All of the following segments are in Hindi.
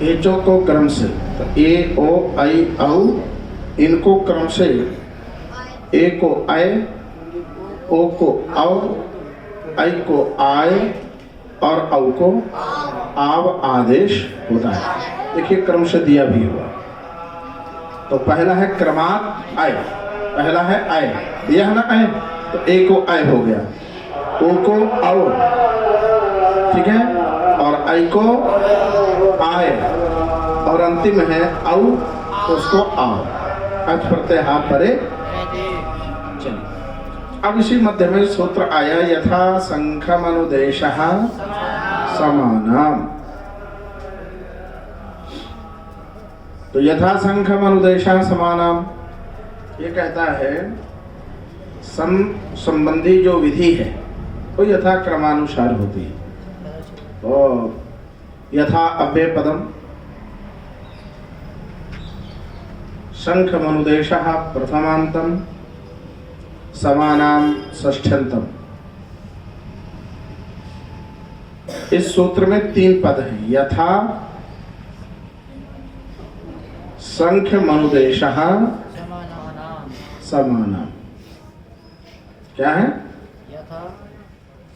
एचो को क्रम से, तो ए ओ आई औ, इनको क्रम से ए को आय, ओ को औ, आई को आय और औ को आव आदेश होता है। देखिए क्रम से दिया भी हुआ। तो पहला है क्रमात् आय, पहला है आय, दिया है ना आय, तो ए को आय हो गया, ओ को औ, ठीक है, और आई को आय, और अंतिम है औ, तो उसको आओ, अच प्रत्यय हाथ परे। चलिए अब इसी मध्य में सूत्र आया, यथा संख्यमनुदेशः समानाम। तो यथा संख्यमनुदेशः समानाम ये कहता है संबंधी जो विधि है वो यथा क्रमानुसार होती है। तो यथा अव्यय पदम संख्यमनुदेशः प्रथमांतम समानाम षष्ठ्यंतम। इस सूत्र में 3 पद हैं, यथा संख्यमनुदेशः समानाम। क्या है? यथा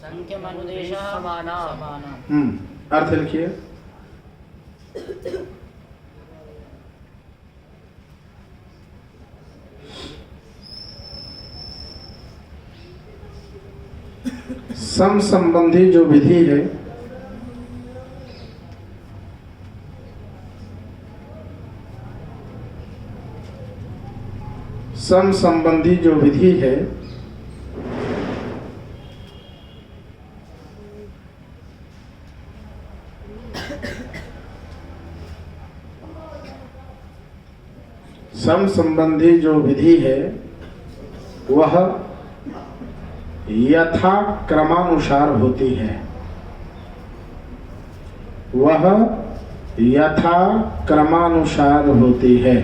संख्यमनुदेशः समानाम। अर्थ लिखिए। सम संबंधी जो विधि है सम संबंधी जो विधि है सम संबंधी जो विधि है वह यथा क्रमानुसार होती है, वह यथा क्रमानुसार होती है।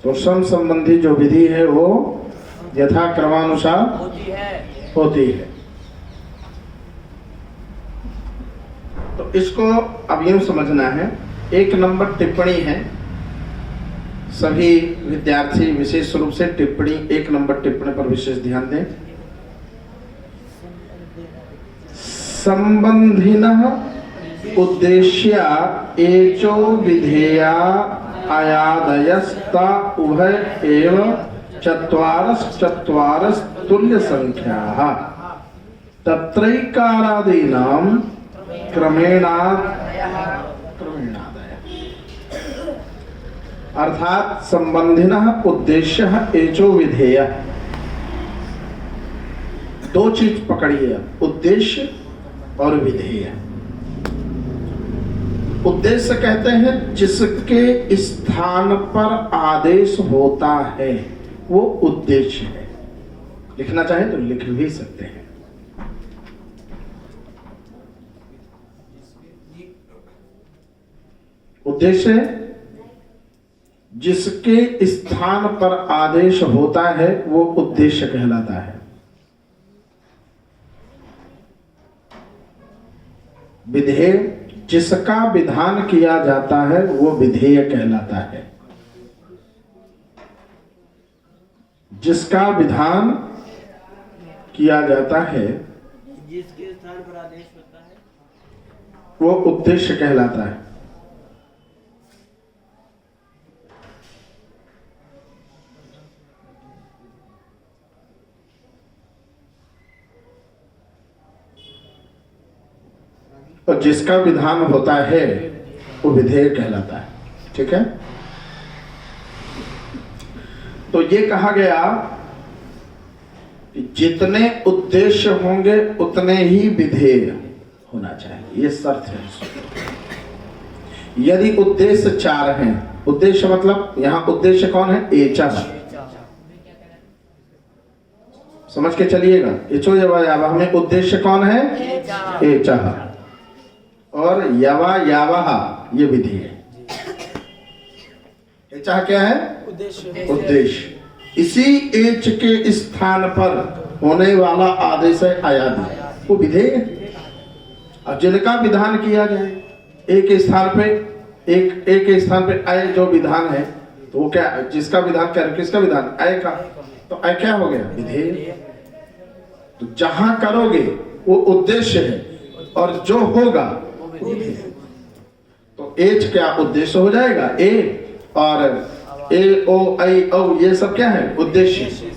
तो सम संबंधी जो विधि है वो यथा क्रमानुसार होती है। तो इसको अब यूं समझना है, 1 नंबर टिप्पणी है, सभी विद्यार्थी विशेष रूप से टिप्पणी 1 नंबर टिप्पणी पर विशेष ध्यान दें। संबंधिनः उद्देश्या एचो विधेया अयादयस्ता उभय एव चत्वारश्चत्वारस् तुल्य संख्याः तत्रैकारादीनां क्रमेणादय। अर्थात संबंधिनः उद्देश्यः एचो विधेय। 2 चीज पकड़िए, उद्देश्य और विधेय। उद्देश्य कहते हैं जिसके स्थान पर आदेश होता है वो उद्देश्य है। लिखना चाहे तो लिख भी सकते हैं। उद्देश्य जिसके स्थान पर आदेश होता है वो उद्देश्य कहलाता है। विधेय जिसका विधान किया जाता है वो विधेय कहलाता है। जिसका विधान किया जाता है जिसके स्थान पर आदेश होता है वो उद्देश्य कहलाता है। और जिसका विधान होता है वो विधेय कहलाता है। ठीक है, तो ये कहा गया कि जितने उद्देश्य होंगे उतने ही विधेय होना चाहिए, ये शर्त है। यदि उद्देश्य 4 हैं, उद्देश्य मतलब यहां उद्देश्य कौन है? एचा। समझ के चलिएगा, एचो यवा यावा में उद्देश्य कौन है? एचा। और यवा यावा ये विधि है। एचा क्या है? उद्देश्य। उद्देश्य। इसी एच के स्थान पर होने वाला आदेश है अयादि, वो विधेय है। अब जिनका विधान किया जाए एक स्थान पे, एक स्थान पे अय जो विधान है, तो वो क्या, जिसका विधान क्या, किसका विधान? अय का। तो अय क्या हो गया? विधेय। तो जहां करोगे वो उद्देश्य है, और जो होगा वो विधेय। तो एच क्या उद्देश्य हो जाएगा? ए, और ए ओ आई औ ये सब क्या है? उद्देश्य।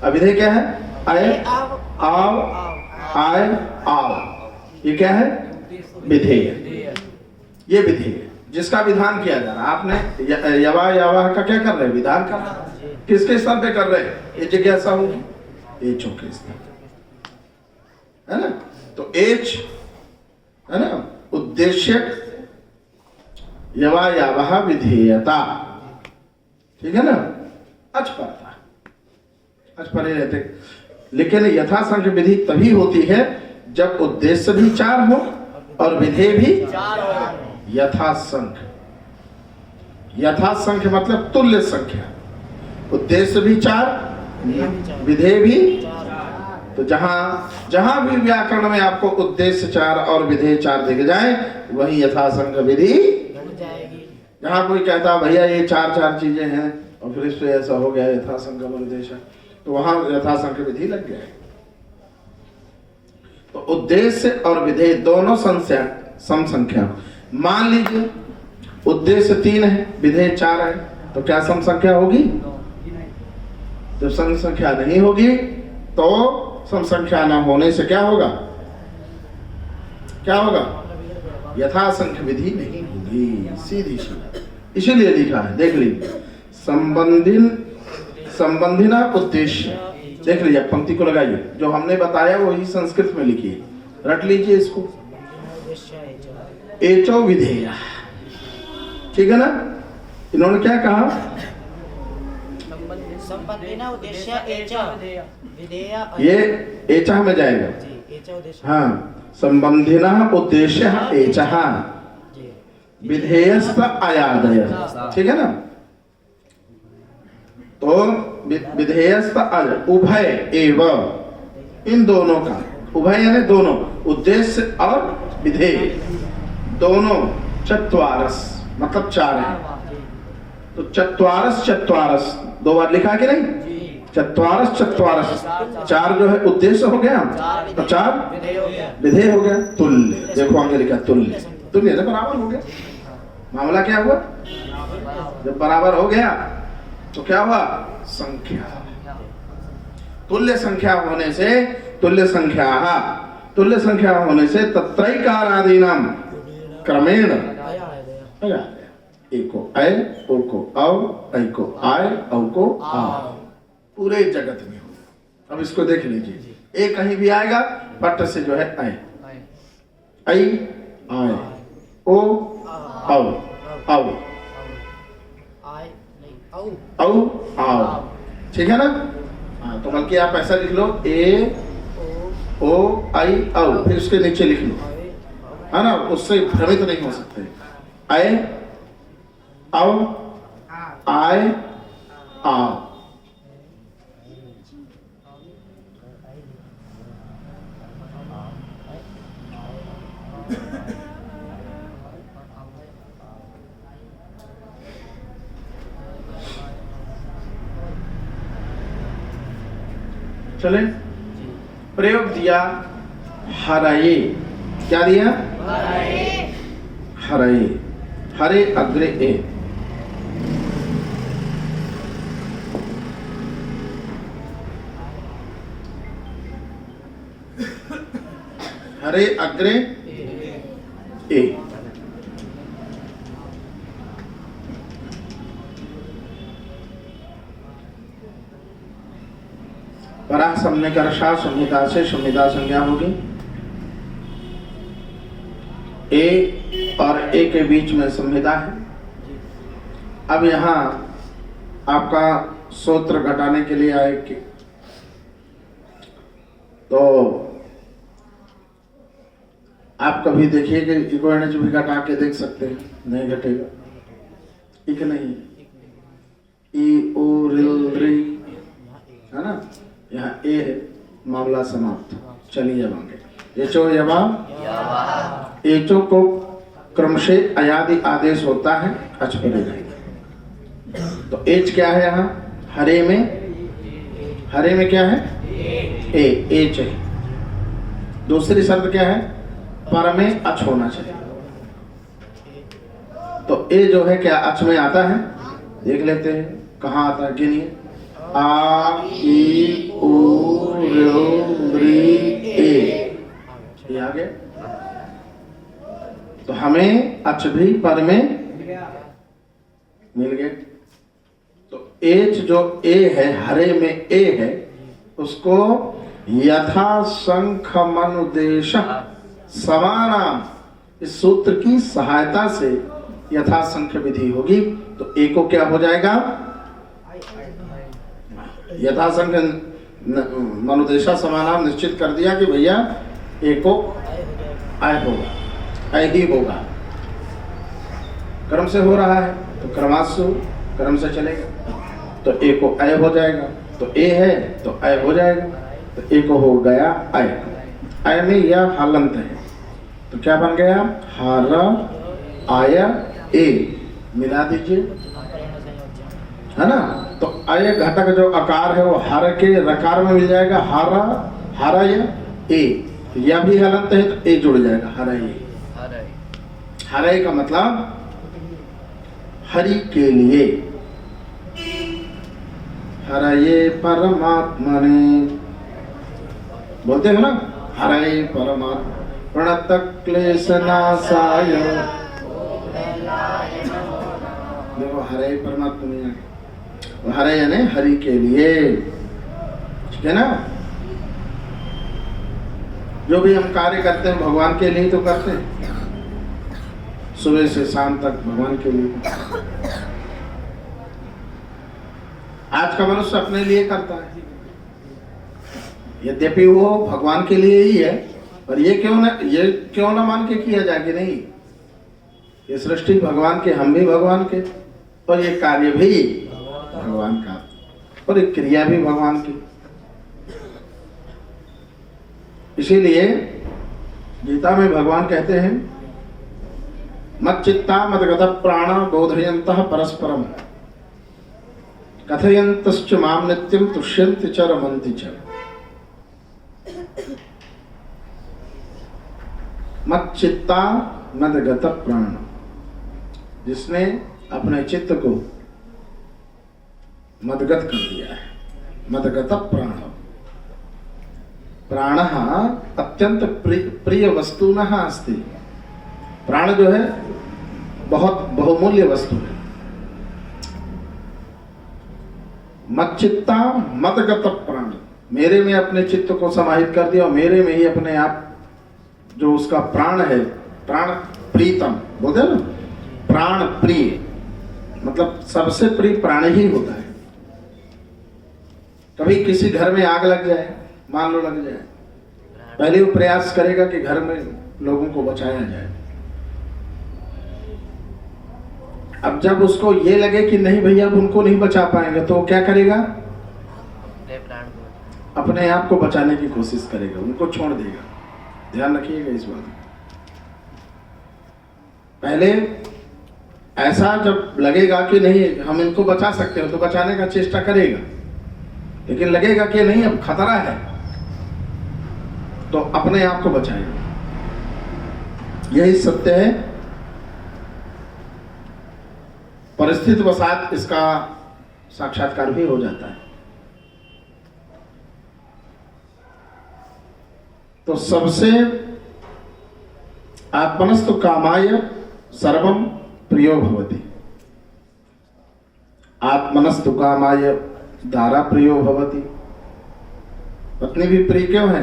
अविधेय क्या है? अय आव आय आव, ये क्या है? विधेय। ये विधेय जिसका विधान किया जा रहा है। आपने यवा यावा का क्या कर रहे हैं? विधान कर रहे हैं। किसके स्थान पे कर रहे हैं? ये जिज्ञासा होगी एच के स्थान, है ना? तो एच है ना उद्देश्य, यवा यावा विधेयता, ठीक है ना? अचपरता, अचपरे रहते। लेकिन यथासंख्य विधि तभी होती है जब उद्देश्य भी 4 हो और विधेय भी 4 हो। यथासंख्य, यथासंख्य मतलब तुल्य संख्या, उद्देश्य भी 4, विधेय भी 4। तो जहां भी व्याकरण में आपको उद्देश्य 4 और विधेय 4 दिख जाए, वही यथासंख्य विधि। जहां कोई कहता भैया ये 4 चीजें हैं और फिर इस पे ऐसा हो गया यथासंख्य उद्देश्य, तो वहां यथासंख्य विधि लग गया। तो उद्देश्य और विधेय दोनों सम संख्या। मान लीजिए उद्देश्य 3 है, विधेय 4 है, तो क्या सम संख्या होगी? जब सम संख्या नहीं होगी तो सम संख्या न होने से क्या होगा? क्या होगा? यथासंख्य विधि नहीं होगी, सीधी सीधी। इसीलिए लिखा है, देख लीजिए, संबंधिना उद्देश्य। देख लीजिए, पंक्ति को लगाइए, जो हमने बताया वही संस्कृत में लिखिए, रट लीजिए इसको। एचो विधेय, ठीक है ना? इन्होंने क्या कहा? संबंधिना उद्देश्य एचा विधेय, ये एचा में जाएगा। हाँ, संबंधिना उद्देश्य एचा विधेयस्थ अयादय, ठीक है ना? तो विधेयस्थ अय उभय एव, इन दोनों का, उभय यानी दोनों, उद्देश्य और विधेय दोनों। चत्वारस मतलब 4 है, तो चत्वारस 2 बार लिखा कि नहीं? चत्वारस 4 जो है उद्देश्य हो गया, तो 4 विधेय हो गया। तुल्य, देखो आगे लिखा तुल्य, तुल्य जब बराबर हो गया। मामला क्या हुआ? जब बराबर हो गया तो क्या हुआ? संख्या। तुल्य संख्या होने से, तुल्य संख्या होने से तत्रैकार आदि नाम क्रमेण ए को अय, ओ को औ, ऐ को आय, औ को आव, पूरे जगत में हो। अब इसको देख लीजिए, ए कहीं भी आएगा पट से जो है अय, ऐ आय, ओ औ, औ, औ आव, ठीक है ना? हाँ, तो बल्कि आप ऐसा लिख लो, ए ओ आई औ, फिर उसके नीचे लिख लो, है ना? उससे भ्रमित नहीं हो सकते। अय औ आय आव, चले। प्रयोग दिया हराये, क्या दिया? हराये, हरे अग्रे ए, हरे अग्रे ए, परा सामने कर्षा संहिता से संहिता संज्ञा होगी। ए और ए के बीच में संहिता है। अब यहाँ आपका सूत्र घटाने के लिए आए कि तो आप कभी देखिए कि इक्वेशन भी घटा के देख सकते हैं, नहीं घटेगा, एक नहीं, ई ओ रिल री, है ना, यहाँ ए है, मामला समाप्त। चलिए अब आगे। एचो यवा, एचो को क्रमशः अयादि आदेश होता है, अच पे ले जाएंगे। तो एच क्या है यहाँ? हरे में क्या है? ए, एच है। दूसरी शर्त क्या है? पर में अच होना चाहिए। तो ए जो है क्या अच में आता है? देख लेते हैं कहाँ आता है, गिनिए। आ ई उ री ए, ये आ गया। तो हमें अच भी पर में मिल गया। तो एच जो ए है, हरे में ए है, उसको यथा शंख मनुदेश समानाम, इस सूत्र की सहायता से यथा शंख विधि होगी। तो ए को क्या हो जाएगा? यथा शंख मनुदेशा समानाम निश्चित कर दिया कि भैया ए को आय होगा, आय ही होगा। क्रम से हो रहा है तो क्रमाशु क्रम से चलेगा। तो ए को आय हो जाएगा, तो ए है तो आय हो जाएगा। तो ए को हो गया आय। आय में यह हलंत है, तो क्या बन गया? हर आय ए, मिला दीजिए, है ना। तो आय घटक जो आकार है वो हर के रकार में मिल जाएगा। हर ए, यह भी हलंत है तो ए जुड़ जाएगा, हर ए। हर ए का मतलब हरि के लिए, हरये परमात्मने, बोलते हो ना, हरये परमात्मा प्रणत क्लेश नाशाय। देखो हरये परमात्मा नहीं आगे, हरे यानी हरि के लिए, ठीक है ना। जो भी हम कार्य करते हैं भगवान के लिए तो करते हैं, सुबह से शाम तक भगवान के लिए। आज का मनुष्य अपने लिए करता है, यद्यपि वो भगवान के लिए ही है, पर ये क्यों ना मान के किया जाए कि नहीं, ये सृष्टि भगवान के, हम भी भगवान के, और ये कार्य भी भगवान का, और एक क्रिया भी भगवान की। इसीलिए गीता में भगवान कहते हैं, मच्चित्ता मद्गत प्राण बोधयन्तः परस्परम कथयन्तश्च मां नित्यं तुष्यन्ति च रमन्ति च। मच्चित्ता मद्गत प्राण, जिसने अपने चित्त को मदगत कर दिया है। मदगत प्राण, प्राण अत्यंत प्रिय वस्तुनः अस्ति। प्राण जो है बहुत बहुमूल्य वस्तु है। मच्चित्ता मदगत प्राण, मेरे में अपने चित्त को समाहित कर दिया और मेरे में ही अपने आप जो उसका प्राण है, प्राण प्रीतम बोलते हैं ना, प्राण प्रिय, मतलब सबसे प्रिय प्राण ही होता है। कभी किसी घर में आग लग जाए, मान लो लग जाए, पहले वो प्रयास करेगा कि घर में लोगों को बचाया जाए। अब जब उसको ये लगे कि नहीं भैया अब उनको नहीं बचा पाएंगे, तो क्या करेगा? अपने आप को बचाने की कोशिश करेगा, उनको छोड़ देगा। ध्यान रखिएगा इस बात। पहले ऐसा जब लगेगा कि नहीं हम इनको बचा सकते हो तो बचाने का चेष्टा करेगा, लेकिन लगेगा कि नहीं अब खतरा है तो अपने आप को बचाएगा। यही सत्य है। परिस्थिति वसात इसका साक्षात्कार भी हो जाता है। तो सबसे आत्मनस्तु कामाय सर्वम प्रियो भवति। आत्मनस्तु कामाय दारा प्रियो भवति। पत्नी भी प्रिय क्यों है?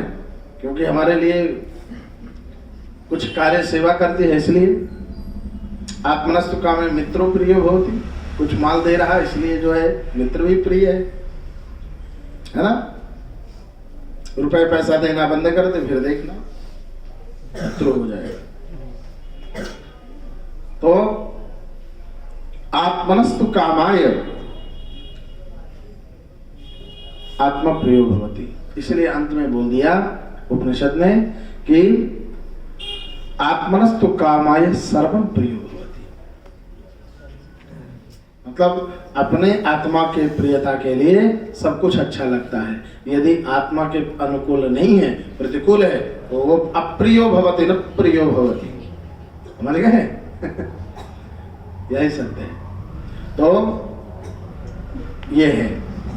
क्योंकि हमारे लिए कुछ कार्य सेवा करती है, इसलिए। आत्मनस्तु कामाय मित्रों प्रियो भवति, कुछ माल दे रहा है इसलिए जो है मित्र भी प्रिय है ना। रुपए पैसा देना बंद कर दे, फिर देखना मित्र हो जाएगा। तो आत्मनस्तु कामाय आत्मा प्रियो भवति। इसलिए अंत में बोल दिया उपनिषद ने कि आत्मनस्तु कामाय सर्वम प्रियो भवति। मतलब अपने आत्मा के प्रियता के लिए सब कुछ अच्छा लगता है। यदि आत्मा के अनुकूल नहीं है, प्रतिकूल है, तो वो अप्रियो भवति न प्रियो भवति। समझ गए? यही सत्य है। तो ये है,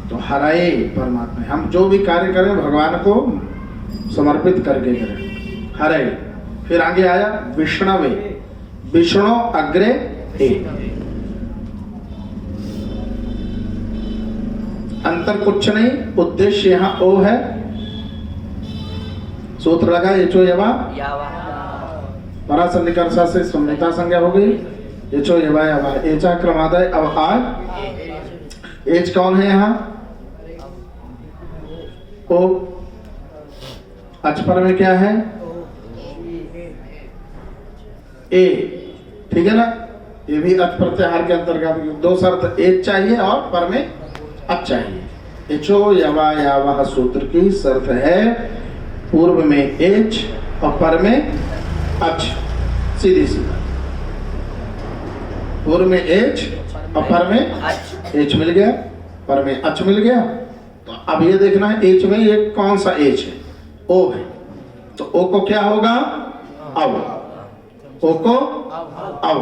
तो हराए परमात्मा। हम जो भी कार्य करें भगवान को समर्पित करके करें। हराए। फिर आगे आया विष्णवे, विष्णु अग्रे ए। अंतर कुछ नहीं, उद्देश्य यहाँ ओ है। सूत्र लगा यचो यवा, परासर निकर्षा से संहिता संज्ञा हो गई। यचो यवा यवा, एचा क्रमादय अब आय। एच कौन है यहाँ? ओ। अचपर में क्या है? ए। ठीक है ना? ये भी अच प्रत्याहार के अंतर्गत। दो शर्त, एच चाहिए और पर में अच चाहिए। एचो यवा यावा सूत्र की शर्त है पूर्व में एच और पर में अच। सीधी सीधा पूर्व में एच और पर में एच मिल गया, पर में अच मिल गया। तो अब ये देखना है एच में ये कौन सा एच है? ओ है। तो ओ को क्या होगा? अव। ओ को अव,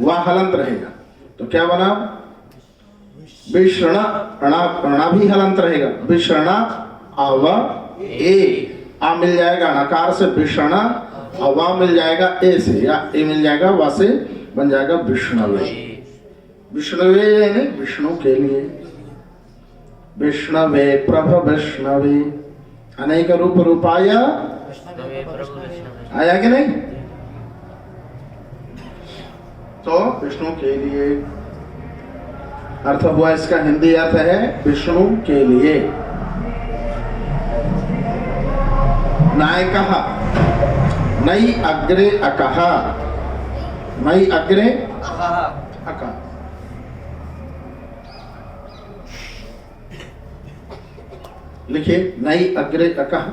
वह हलंत रहेगा। तो क्या बना? विषण, णा भी हलंत रहेगा। विषण अव ए। आ मिल जाएगा नकार से विषण, और वा मिल जाएगा ए से, या ए मिल जाएगा वा से, बन जाएगा विष्णवे। विष्णवे यानी विष्णु के लिए। विष्णवे प्रभ विष्णवे, अनेक रूप रूपाय। आया कि नहीं? तो विष्णु के लिए अर्थ हुआ। इसका हिंदी अर्थ है विष्णु के लिए। नायकः, नई अग्रे अकः, नई अग्रे अकः। लिखिए नई अग्रे अकः।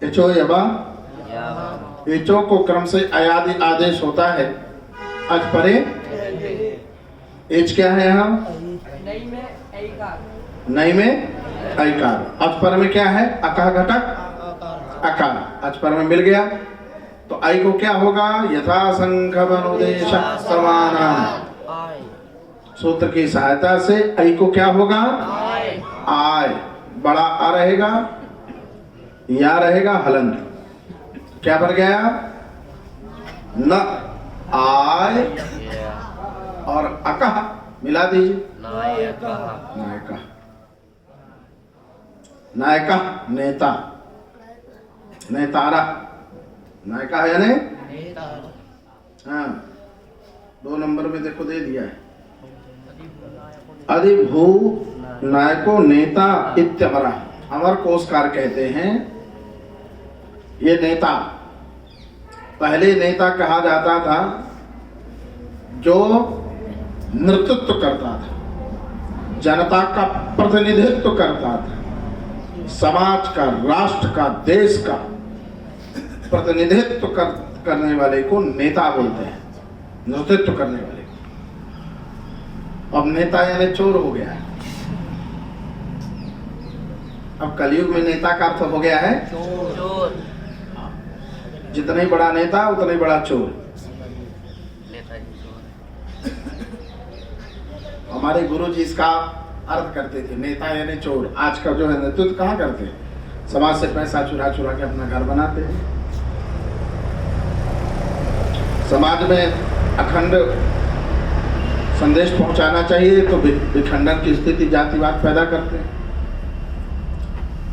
एचो यवा, एचो को क्रम से अयादि आदेश होता है। अच परे एच क्या है यहाँ? नई में ऐकार। अच पर में क्या है? अकः घटक अकार। अच पर में मिल गया। तो आई को क्या होगा? यथा संख्यमनुदेश समानाम। सूत्र की सहायता से आई को क्या होगा? आय। बड़ा आ रहेगा, या रहेगा हलंत। क्या बन गया? न आय और अकः मिला दीजिए। नायका, नायका नेता, नेतारा। नायका है यानी हाँ, 2 नंबर में देखो दे दिया है। अधिभू नायको नेता इत्यमरा। अमर कोशकार कहते हैं ये नेता, पहले नेता कहा जाता था जो नेतृत्व करता था, जनता का प्रतिनिधित्व करता था, समाज का, राष्ट्र का, देश का प्रतिनिधित्व करने वाले को नेता बोलते हैं, नेतृत्व करने वाले को। अब नेता यानी चोर हो गया है। अब कलयुग में नेता का अर्थ हो गया है चोर। जितना ही बड़ा नेता उतना ही बड़ा चोर। हमारे गुरु जी इसका अर्थ करते थे, नेता यानी चोर। आज का जो है नेतृत्व कहाँ करते हैं? समाज से पैसा चुरा चुरा के अपना घर बनाते हैं। समाज में अखंड संदेश पहुंचाना चाहिए तो विखंडन की स्थिति, जातिवाद पैदा करते हैं।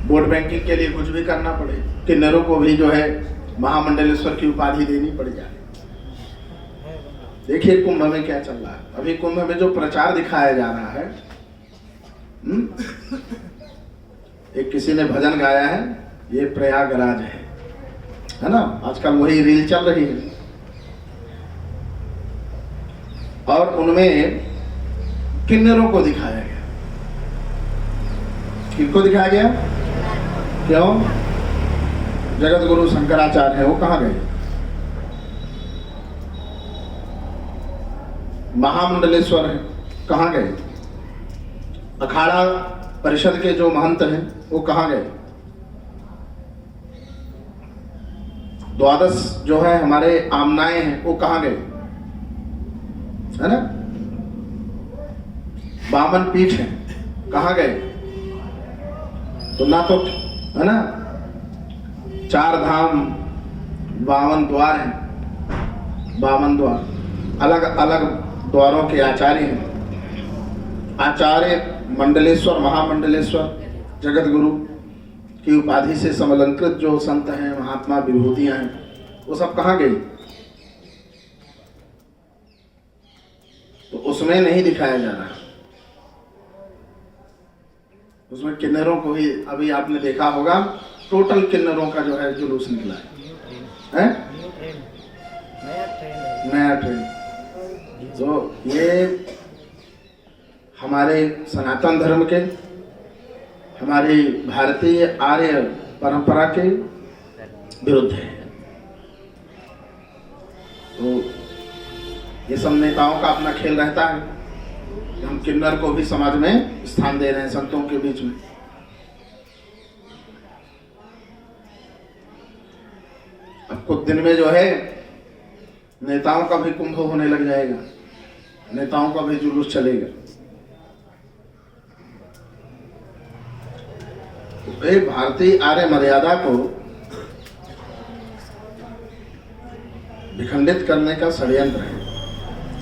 वोट बैंकिंग के लिए कुछ भी करना पड़े, किन्नरों को भी जो है महामंडलेश्वर की उपाधि देनी पड़ जाए। देखिए कुंभ में क्या चल रहा है। अभी कुंभ में जो प्रचार दिखाया जा रहा है, एक किसी ने भजन गाया है, ये प्रयागराज है ना? आजकल वही रील चल रही है। और उनमें किन्नरों को दिखाया गया। किनको दिखाया गया? क्यों? जगत गुरु शंकराचार्य है, वो कहाँ गए? महामंडलेश्वर है, कहाँ गए? अखाड़ा परिषद के जो महंत हैं वो कहाँ गए? द्वादश जो है हमारे आमनाएं हैं वो कहाँ गए? है ना? बामन पीठ है, कहाँ गए? तो ना तो, है ना, 4 धाम 52 द्वार हैं, 52 द्वार, अलग अलग द्वारों के आचार्य हैं। आचार्य मंडलेश्वर, महामंडलेश्वर जगत गुरु की उपाधि से समलंकृत जो संत हैं, महात्मा, विभूतियां हैं, वो सब कहाँ गई? तो उसमें नहीं दिखाया जा रहा। उसमें किन्नरों को ही, अभी आपने देखा होगा, टोटल किन्नरों का जो है जुलूस निकला है, नया ट्रेंड। तो ये हमारे सनातन धर्म के, हमारी भारतीय आर्य परंपरा के विरुद्ध है। तो ये सब नेताओं का अपना खेल रहता है कि हम किन्नर को भी समाज में स्थान दे रहे हैं, संतों के बीच में। अब कुछ दिन में जो है नेताओं का भी कुंभ होने लग जाएगा, नेताओं का भी जुलूस चलेगा। तो भारतीय आर्य मर्यादा को विखंडित करने का षड्यंत्र है।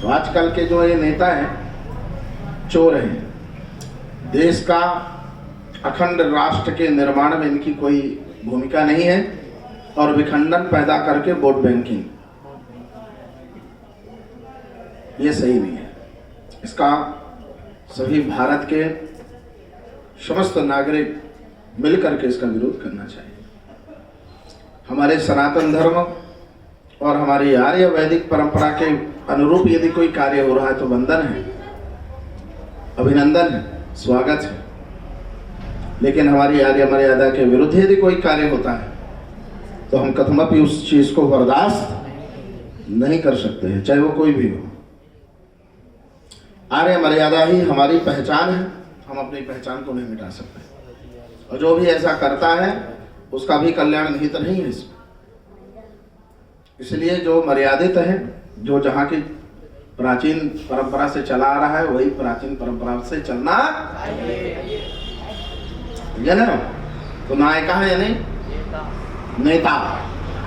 तो आजकल के जो ये नेता हैं, चोर हैं। देश का अखंड राष्ट्र के निर्माण में इनकी कोई भूमिका नहीं है और विखंडन पैदा करके वोट बैंकिंग, ये सही नहीं है। इसका सभी भारत के समस्त नागरिक मिलकर के इसका विरोध करना चाहिए। हमारे सनातन धर्म और हमारी आर्य वैदिक परंपरा के अनुरूप यदि कोई कार्य हो रहा है तो वंदन है, अभिनंदन है, स्वागत है। लेकिन हमारी आर्य मर्यादा के विरुद्ध यदि कोई कार्य होता है तो हम कथमपि उस चीज को बर्दाश्त नहीं कर सकते हैं, चाहे वो कोई भी हो। आर्य मर्यादा ही हमारी पहचान है, हम अपनी पहचान को नहीं मिटा सकते। और जो भी ऐसा करता है उसका भी कल्याण निहित नहीं है इसमें। इसलिए जो मर्यादित है, जो जहाँ की प्राचीन परंपरा से चला आ रहा है, वही प्राचीन परंपरा से चलना है ना। तो नायिका है यानी नेता,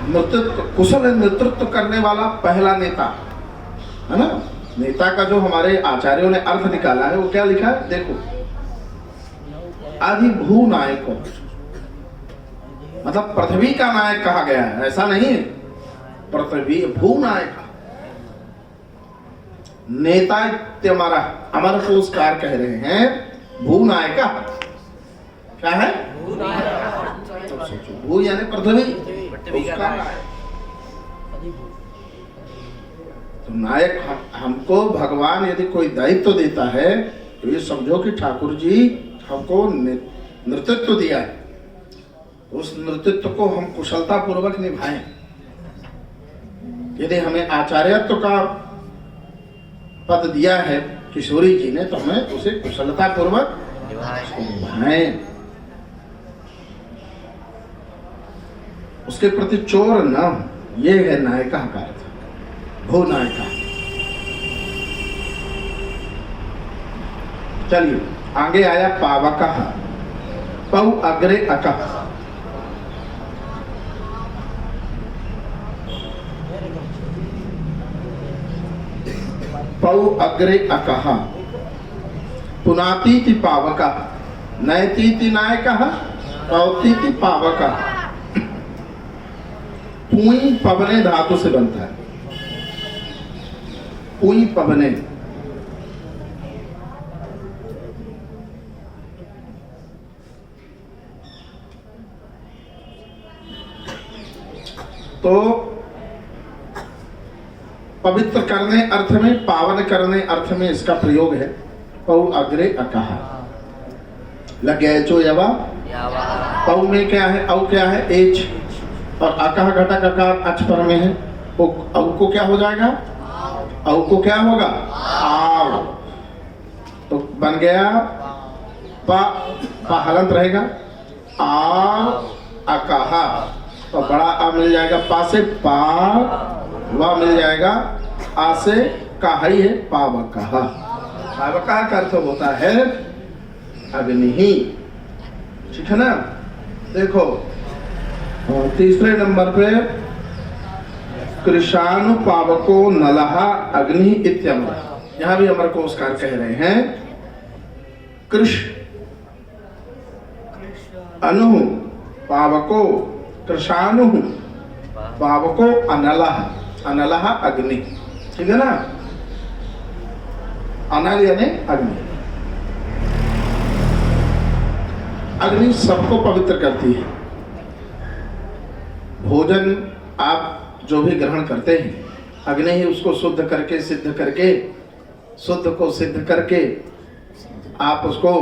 नेतृत्व, कुशल नेतृत्व करने वाला पहला नेता, है ना। नेता का जो हमारे आचार्यों ने अर्थ निकाला है वो क्या लिखा है, देखो, आदि भू नायक, मतलब पृथ्वी का नायक कहा गया है, ऐसा नहीं है। पृथ्वी भू नायक, नेता हमारा अमर पुरस्कार कह रहे हैं। भू नायका क्या है? तो सोचो, भू यानी पृथ्वी, उसका नायक। तो नायक हमको भगवान यदि कोई दायित्व देता है तो ये समझो कि ठाकुर जी हमको नेतृत्व दिया है, उस नेतृत्व को हम कुशलता पूर्वक निभाएं। यदि हमें आचार्यत्व का पद दिया है किशोरी जी ने, तो हमें उसे कुशलता पूर्वक निभाएं। उसके प्रति चोर न, ये है नायिका का अर्थ, भू नायिका। चलिए आगे आया पावकः, पौ अग्रे अकः। पौ अग्रे अकः, पुनातीति पावकः, नयतीति नायकः, पौतीति पावकः। पुई पवने धातु से बनता है, पुई पवने। तो पवित्र करने अर्थ में, पावन करने अर्थ में इसका प्रयोग है। पौ अग्रे अकहा लग गया चो यवा। पौ में क्या है, औ क्या है, एच, और अकह घटक अकार अच पर में है। औ को क्या हो जाएगा, औ को क्या होगा, आव, तो बन गया पा हलंत रहेगा, आव अकहा, तो बड़ा आ मिल जाएगा पा से, पा वा मिल जाएगा आ से, काही है पावकहा। पावकहा का अर्थ होता है अग्नि ही, ठीक है ना। देखो तीसरे नंबर पे कृषाणु पावको नलहा अग्नि इत्यमर, यहां भी अमर को उसकार कह रहे हैं। कृष अनु पावको, कृषाणु पावको अनलह, अनलह अग्नि, ठीक है ना। अनल यानी अग्नि। अग्नि सबको पवित्र करती है। भोजन आप जो भी ग्रहण करते हैं, अग्नि ही उसको शुद्ध करके, सिद्ध करके, शुद्ध को सिद्ध करके आप उसको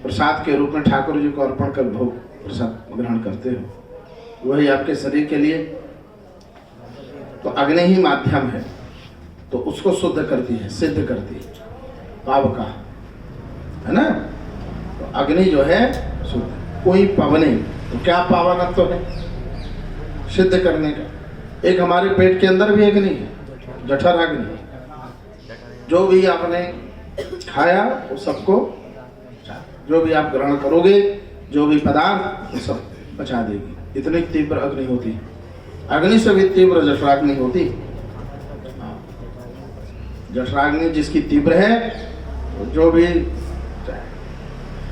प्रसाद के रूप में ठाकुर जी को अर्पण कर भोग प्रसाद ग्रहण करते हो। वही आपके शरीर के लिए तो अग्नि ही माध्यम है, तो उसको शुद्ध करती है, सिद्ध करती है, पावका है ना। तो अग्नि जो है शुद्ध, कोई पवने, तो क्या पावनत्व तो है, सिद्ध करने का। एक हमारे पेट के अंदर भी अग्नि है, जठर अग्नि, जो भी आपने खाया वो सबको, जो भी आप ग्रहण करोगे, जो भी पदार्थ वो सब बचा देगी। इतनी तीव्र अग्नि होती है, अग्नि से भी तीव्र जठराग्नि होती। जठराग्नि जिसकी तीव्र है, जो भी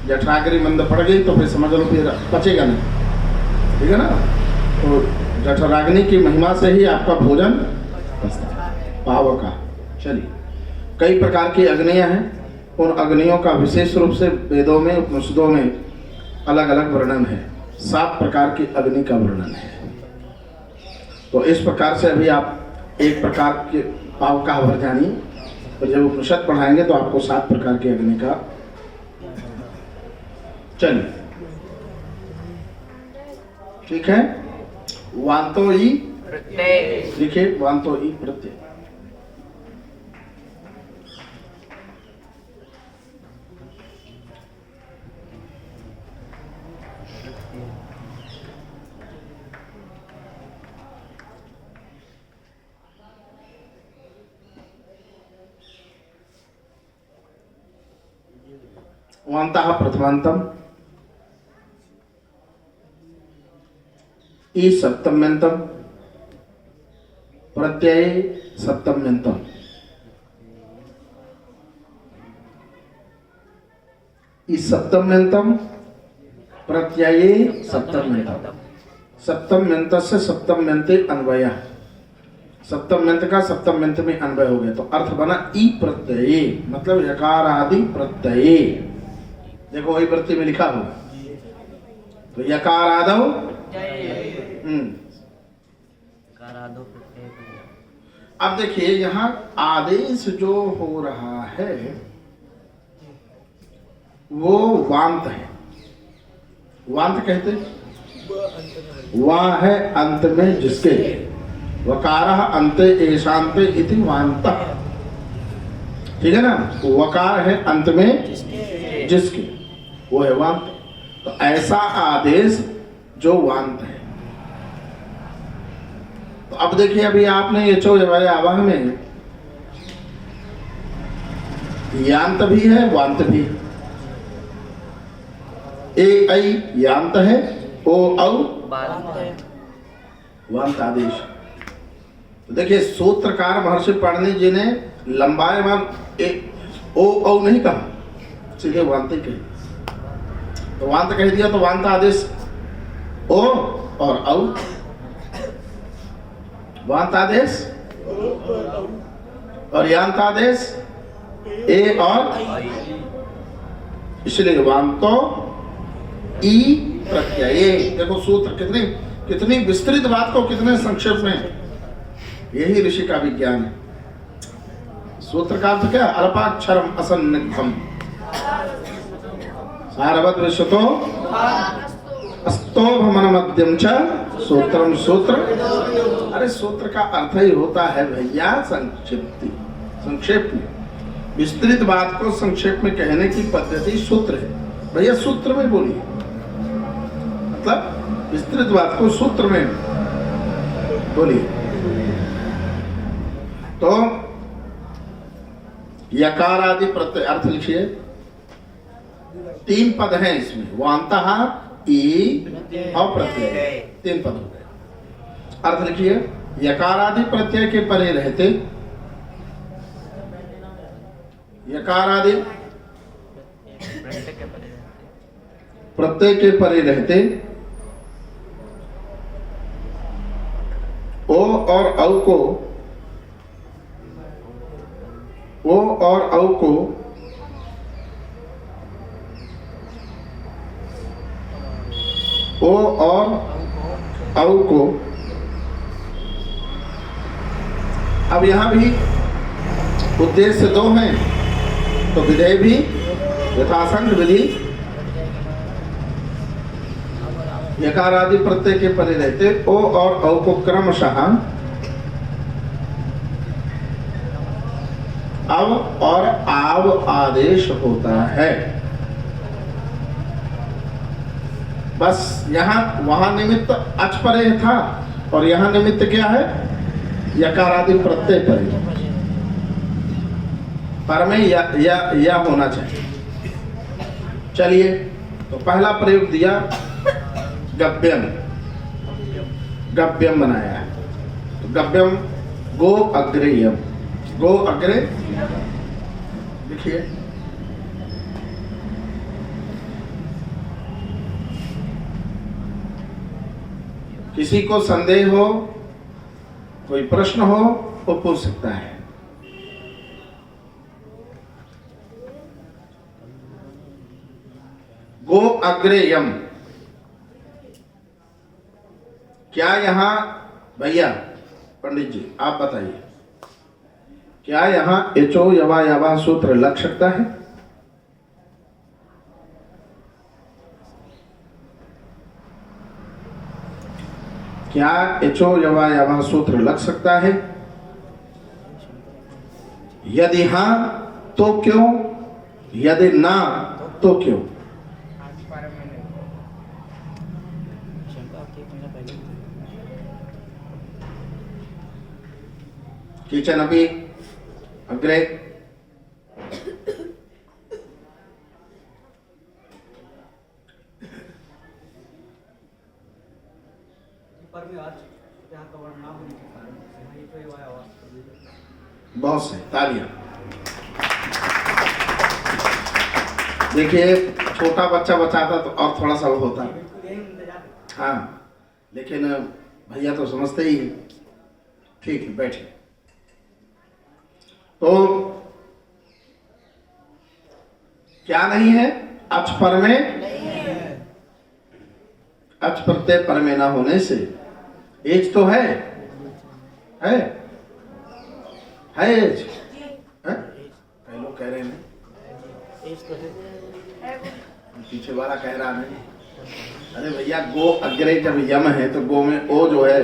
जठराग्नि मंद पड़ गई तो फिर समझ लो फिर बचेगा नहीं, ठीक है ना। तो जठराग्नि की महिमा से ही आपका भोजन बचता है, पावका। चलिए, कई प्रकार की अग्नियां हैं, उन अग्नियों का विशेष रूप से वेदों में, उपनिषदों में अलग अलग वर्णन है। 7 प्रकार की अग्नि का वर्णन है। तो इस प्रकार से अभी आप एक प्रकार के पावका भर जानिए, तो जब उपनिषद पढ़ाएंगे तो आपको 7 प्रकार की अग्नि का। चलिए, ठीक है। वांतो ई प्रत्यय, लिखिए वांतो ई प्रत्यय। वांतः प्रथमांतम, ई सप्तम्यंतम, प्रत्यय सप्तम्यंतम। ई सप्तम्यंतम, प्रत्यय सप्तम्यंतम। सप्तम्यंतस्य सप्तम्यंते अन्वय, सप्तम्यंत का सप्तम्यंत में अन्वय हो गया, तो अर्थ बना ई प्रत्यय, मतलब यकार आदि प्रत्यय। देखो वही वृत्ति में लिखा होगा, तो यकार आदौ, अब देखिए यहाँ आदेश जो हो रहा है वो वांत है। वांत कहते वह है अंत में जिसके, वकारः अन्ते एशान्ते इति वान्तः, ठीक है ना। वकार है अंत में जिसके, वो है वांत। तो ऐसा आदेश जो वांत है। तो अब देखिए, अभी आपने ये चो आवाह में यांत भी है, वांत भी है। ए ऐ यांत है, ओ औ वांत आदेश। तो देखिए, सूत्रकार महर्षि पाणिनि जी ने लंबायमान ओ औ नहीं कहा, सीधे वांत ही कही। तो वांत कह दिया तो वांत आदेश ओ और औ, वांत आदेश और यांत आदेश ए और, इसलिए वांतो ई प्रत्यय। देखो सूत्र कितनी विस्तृत बात को कितने संक्षेप में, यही ऋषि का विज्ञान है। सूत्र का अर्थ क्या? अल्पाक्षरम असन्निग्धम सारवत विश्वतो अस्तोभमन मध्यम च सूत्रम सूत्र। अरे सूत्र का अर्थ ही होता है भैया संक्षिप्ति, संक्षेप में विस्तृत बात को संक्षेप में कहने की पद्धति सूत्र है। भैया सूत्र में बोलिए, मतलब विस्तृत बात को सूत्र में बोलिए। तो यकार आदि प्रत्यय अर्थ लिखिए। 3 पद हैं इसमें, वान्तः, ई और प्रत्यय, 3 पद हो गए। अर्थ लिखिए। यकार आदि प्रत्यय के परे रहते, यकार आदि प्रत्यय के परे रहते ओ और औ को, ओ और औ को ओ और औ को, अब यहां भी उद्देश्य 2 हैं तो विधेय भी यथासंग विधि यकार आदि प्रत्यय के परे रहते ओ और औ को क्रमशः अव और आव आदेश होता है। बस यहाँ वहां निमित्त अच परे था और यहाँ निमित्त क्या है? यकार आदि प्रत्यय परे, पर में या होना चाहिए। चलिए, तो पहला प्रयोग दिया गव्यम, गव्यम बनाया है। तो गव्यम गो अग्रेयम, गो अग्रे लिखिए। किसी को संदेह हो, कोई प्रश्न हो वो पूछ सकता है। गो अग्रेयम, क्या यहां भैया पंडित जी आप बताइए, क्या यहां एचो यवा यवा सूत्र लग सकता है? क्या एचो यवा यवा सूत्र लग सकता है? यदि हां तो क्यों, यदि ना तो क्यों? किचन अभी अग्रे बहुत से तालियां। देखिए छोटा बच्चा बचाता तो और थोड़ा सा होता, हाँ, लेकिन भैया तो समझते ही हैं। ठीक है, बैठिए। तो क्या नहीं है? अच पर में, अच प्रत्यय पर में ना होने से एज तो है एज है? कई लोग कह रहे हैं पीछे वाला कह रहा नहीं। अरे भैया गो अग्रे जब यम है तो गो में ओ जो है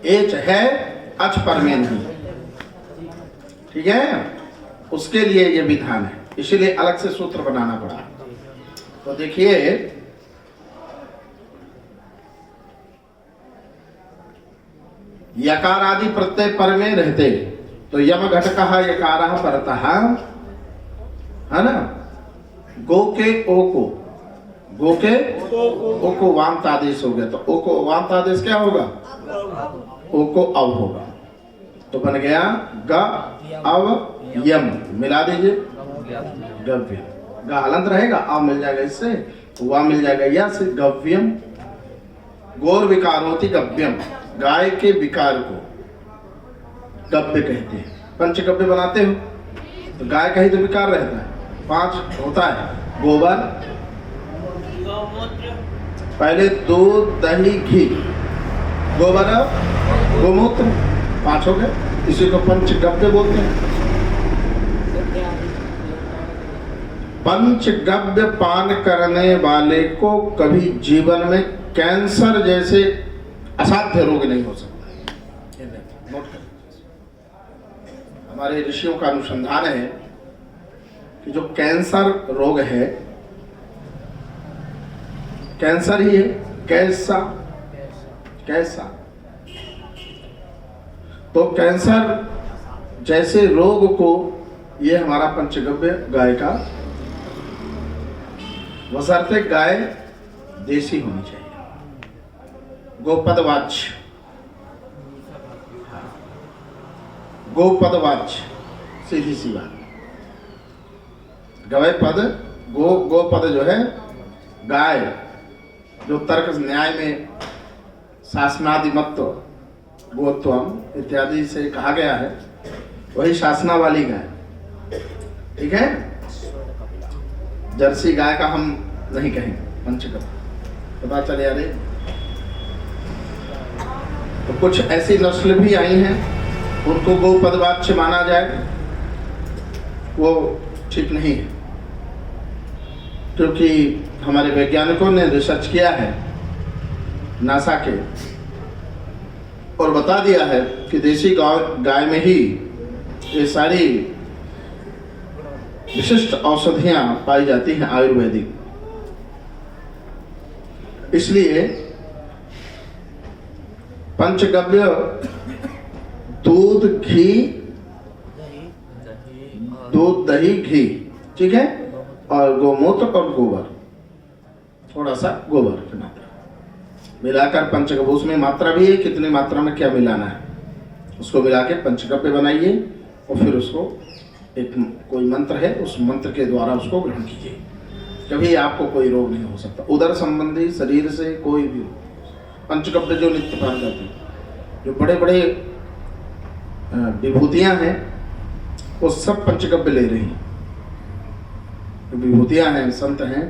एच है, अच पर में नहीं। ठीक है, उसके लिए ये विधान है, इसीलिए अलग से सूत्र बनाना पड़ा। तो देखिए यकार आदि प्रत्यय पर में रहते तो यम घटकः यकारः परतः, है ना? गो के ओ को, गो के ओ को वांत आदेश हो गया, तो ओ को वांत आदेश क्या होगा? ओ को अव होगा, तो बन गया ग अव यम, मिला दीजिए गव्य। ग हलंत रहेगा, अव मिल जाएगा इससे, वा मिल जाएगा या से, गव्यम। गौर विकार होती गव्यम, गाय के विकार को गव्य कहते हैं। पंचगव्य बनाते हो तो गाय का ही तो विकार रहता है, 5 होता है। गोबर, पहले दूध दही घी, गोबर गोमूत्र, 5 हो गए, इसी को पंचगव्य बोलते हैं। पंचगव्य पान करने वाले को कभी जीवन में कैंसर जैसे असाध्य रोग नहीं हो सकता। नोट करें, हमारे ऋषियों का अनुसंधान है कि जो कैंसर रोग है, कैंसर ही है, कैसा कैसा, तो कैंसर जैसे रोग को ये हमारा पंचगव्य गाय का, बशर्ते गाय देसी होनी चाहिए, गोपदवाच्य, गोपदवाच्य, सीधी सी बात। गवय पद, गोपद जो है गाय, जो तर्क न्याय में शासनादिमत्व, गोत्वम इत्यादि से कहा गया है, वही शासना वाली गाय, ठीक है। जर्सी गाय का हम नहीं कहेंगे पंचगव्य, पता चले। अरे तो कुछ ऐसी नस्ल भी आई हैं, उनको गोपदवाच्य माना जाए, वो ठीक नहीं है, क्योंकि हमारे वैज्ञानिकों ने रिसर्च किया है नासा के, और बता दिया है कि देसी गाय में ही ये सारी विशिष्ट औषधियां पाई जाती हैं आयुर्वेदिक। इसलिए पंचगव्य दूध, घी, दूध, दही, घी, ठीक है, और गोमूत्र और गोबर, थोड़ा सा गोबर की मात्रा मिलाकर पंचगव्य, उसमें मात्रा भी है, कितनी मात्रा में क्या मिलाना है, उसको मिला के पंचगव्य बनाइए, और फिर उसको एक कोई मंत्र है, उस मंत्र के द्वारा उसको ग्रहण कीजिए। कभी आपको कोई रोग नहीं हो सकता, उदर संबंधी, शरीर से कोई भी। पंचगव्य जो नित्य पान जाते हैं, जो बड़े बड़े विभूतियां हैं, वो सब पंचगव्य ले रही हैं। जो विभूतियां हैं, संत हैं,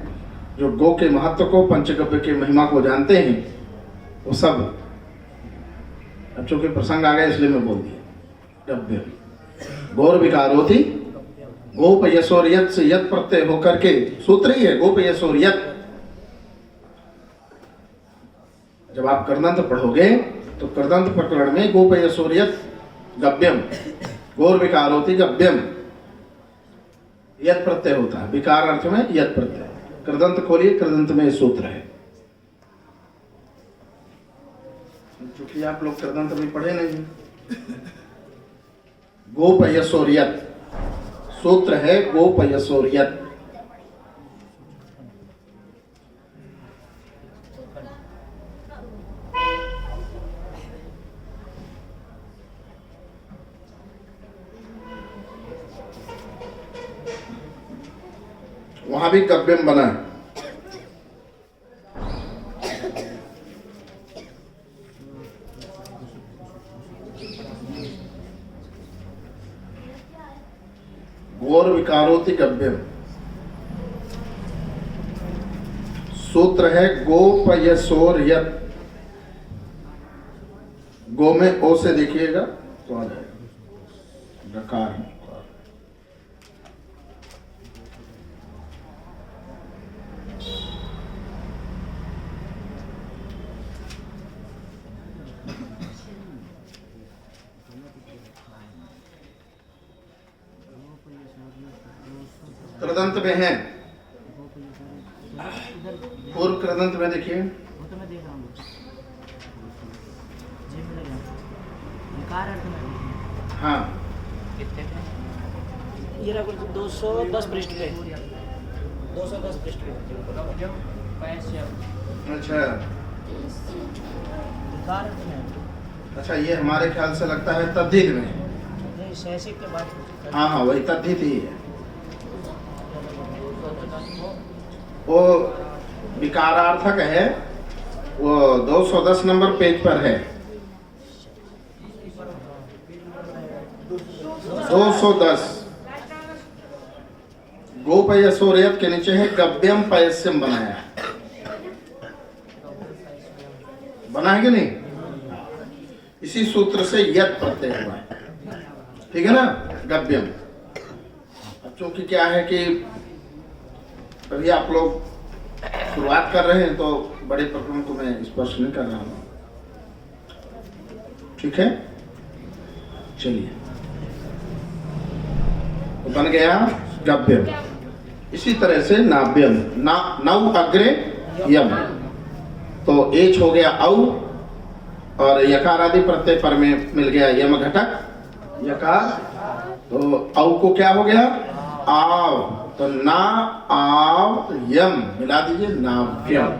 जो गो के महत्व को, पंचगव्य के महिमा को जानते हैं, वो सब, अब चूंकि प्रसंग आ गया इसलिए मैं बोल दिया। गव्य गौर विकारोति गोप यशोर यत् से यत् प्रत्यय होकर के सूत्र ही है गोप यशोर यत्। जब आप कर्दंत पढ़ोगे तो कर्दंत प्रकरण में गोप यशोर यत् गव्यम, गौर विकारोति गव्यम, यत् प्रत्यय होता है, विकार अर्थ में यत् प्रत्यय। कृदंत खोलिए, कृदंत में सूत्र है, क्योंकि आप लोग कृदंत में पढ़े नहीं। गोपयसोर्यत सूत्र है, गोपयसोर्यत। वहां भी गव्यम बना है। गौर विकारोति गव्यम सूत्र है, गोपयसोर्यत। गो में ओ से देखिएगा तो आ जाएगा गकार। कृदंत में है, पूर्व कृदंत में देखिए। हाँ, ये 210 पृष्ठ पे, 210 पृष्ठ पे। अच्छा अच्छा, ये हमारे ख्याल से लगता है तद्धित में। नहीं, शैसिक के बाद। हाँ हाँ, वही तद्धित ही है। वो विकारार्थक है, वो 210 नंबर पेज पर है। 210 गोपयसोर्यत के नीचे है गव्यम पयस्यम बनाया है। बना है कि नहीं? इसी सूत्र से यत प्रत्यय हुआ है, ठीक है ना, गव्यम। अब चूंकि क्या है कि अभी आप लोग शुरुआत कर रहे हैं तो बड़े प्रकरण को मैं स्पर्श नहीं कर रहा हूँ। ठीक है, चलिए, तो बन गया गव्यम। इसी तरह से नाव्यम, नव अग्रे यम, तो एच हो गया औ और यकार आदि प्रत्यय पर में मिल गया यम घटक यकार, तो औ को क्या हो गया आव, तो ना आव यम मिला दीजिए नाव्यम।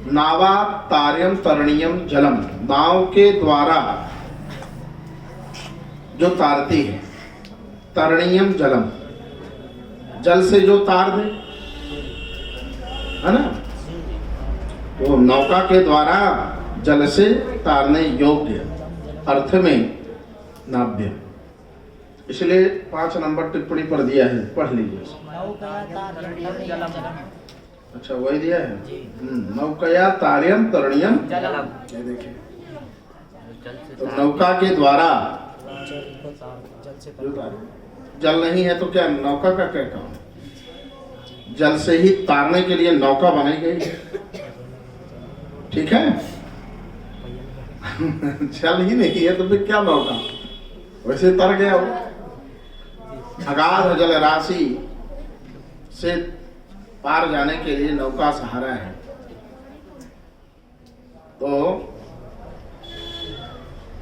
नावा तार्यम तरणीयम जलम, नाव के द्वारा जो तारती है, तरणीयम जलम, जल से जो तार दे, है ना, तो नौका के द्वारा जल से तारने योग्य अर्थ में नाव्य। इसलिए 5 नंबर टिप्पणी पर दिया है, पढ़ लीजिए। अच्छा, वही दिया है। नौकया तार्यम तरणीयम जलम, ये देखिए, तो नौका के द्वारा जल नहीं है तो क्या नौका का क्या काम? जल से ही तारने के लिए नौका बनाई गई है। ठीक है जल ही नहीं है तो फिर क्या नौका, वैसे तर गया वो। अगाध जल राशि से पार जाने के लिए नौका सहारा है। तो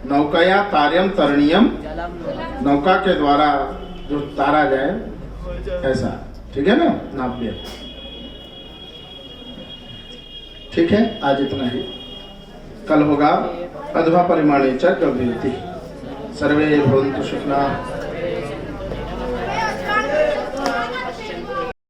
नौकया तार्यम तरणीयम, नौका के द्वारा जो तारा जाए ऐसा, ठीक है ना, नाव्य। ठीक है, आज इतना ही। कल होगा अध्वा परिमाणे च गव्येति। सर्वे भवन्तु सुखिनः।